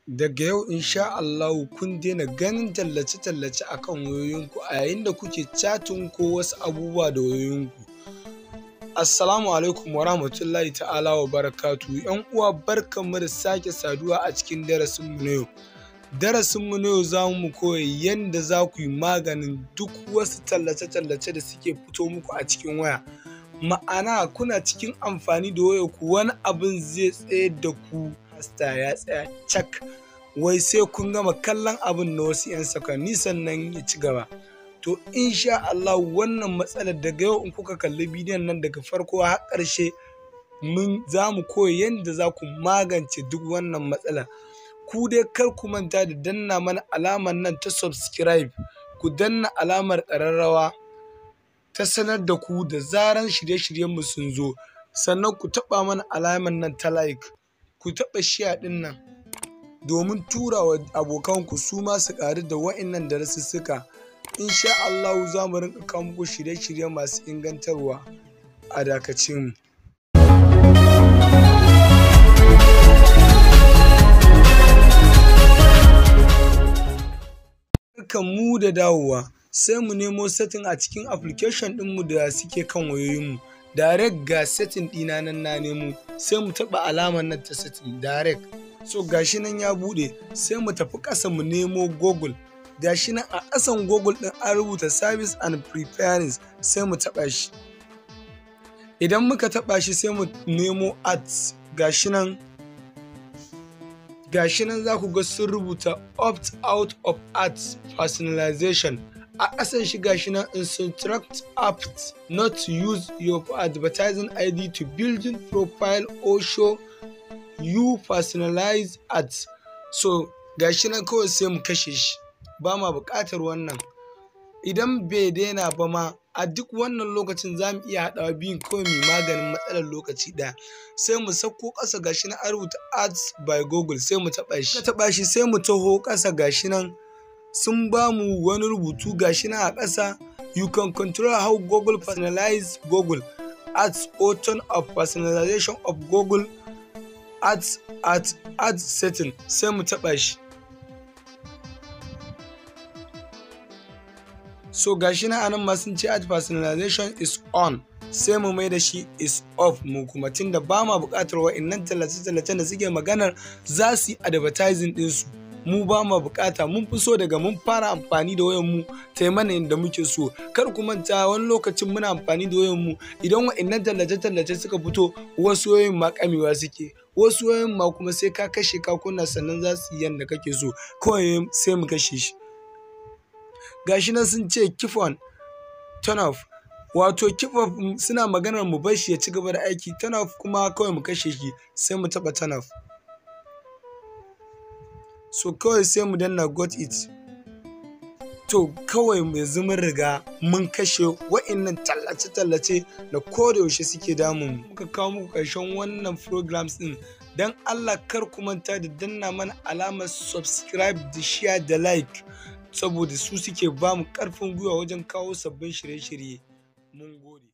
Daga yau insha Allahu kun daina ganin tallace-tallace a kan wayoyinku a yayin da kuke chatting ko wasu abubuwa da wayoyinku. Assalamualaikum wa rahmatullahi ta'ala wa barakatuhu. ‘Yan uwa barkanmu da sake saduwa a cikin darasinmu na yau. Darasinmu na yau za mu koyi yadda za ku yi maganin duk wasu tallace-tallace da suke fito muku a cikin waya. Ma'ana kuna cikin amfani da wayarku wani abin zai tsayar da ku ya tsaya cak, wai sai kun gama kallon abin na wasu 'yan sakwanni sannan ya ci gaba. To insha Allah wannan matsalar daga yau in kuka kalli bidiyon nan daga farko har ƙarshe za mu koyi yadda za ku magance duk wannan matsala. Ku dai kar ku manta da danna mana alamar nan ta subscribe, ku danna alamar ƙararrawa ta sanar da ku da zaran shirye-shiryenmu sun zo, sannan ku taɓa mana alamar nan ta like, ku taɓa share ɗin nan domin tura wa abokanku su ma su ƙaru da wa'innan darasussuka. Insha Allah za mu rinƙa kawo muku shirye-shirye masu ingantarwa, a dakace mu. Barkanmu da dawowa. Sai mu nemo setting a cikin application ɗinmu da suke kan wayoyinmu. Direct ga setting ɗina nan na nemo, sai mu taɓa alamar nan ta setting direct. So gashi nan ya buɗe, sai mu tafi ƙasa mu nemo Google. Gashi nan a ƙasan Google ɗin an rubuta service and preference, sai mu taɓa shi. Idan muka taɓa shi sai mu nemo ads. Gashi nan za ku ga sun rubuta opt out of ads personalization. A ƙasan shi gashi nan instruct apps not to use your advertising ID to building profile or show you personalized ads. So gashi nan kawai sai mu kashe shi, ba ma buƙatar wannan. Idan bai daina ba ma a duk wannan lokacin za mu iya haɗawa biyun kawai mai maganin matsalar lokaci ɗaya. Sai mu sauko ƙasa gashi nan an rubuta ads by Google, sai mu taɓa shi. Ka taɓa shi sai mu taho ƙasa gashi nan sun ba mu wani rubutu gashi nan a ƙasa, you can control how Google personalize Google ads or turn off personalization of Google ads at ad setting, sai mu taɓa shi. So gashi nan anan ma sun ce ad personalization is on, sai mu mai da shi is off mu kuma, tunda ba ma buƙatar wa'innan tallace-tallacen da suke maganar za su yi advertising ɗinsu. Mu ba ma bukata, mun fi so daga mun fara amfani da wayan mu ta mana yadda muke so. Kar ku manta wani lokacin muna amfani da wayan mu idan wa'annan tallace-tallace suka fito wasu wayoyin ma kamewa suke, wasu wayoyin ma kuma sai ka kashe ka kunna sannan za su yi yadda kake so, kawai sai mu kashe shi. Gashi nan sun ce keep on turn off, wato keep off suna maganar mu bar shi ya ci gaba da aiki, turn off kuma kawai mu kashe shi, sai mu taɓa turn off. So kawai sai mu danna got it. To kawai yanzu mun riga mun kashe wa'innan tallace-tallace da kodayaushe suke damun mu. Muka kawo muku ƙarshen wannan programs ɗin. Don Allah kar ku manta da danna mana alamar subscribe da share da like, saboda su suke ba mu ƙarfin gwiwa wajen kawo sabbin shirye-shirye. Mun gode.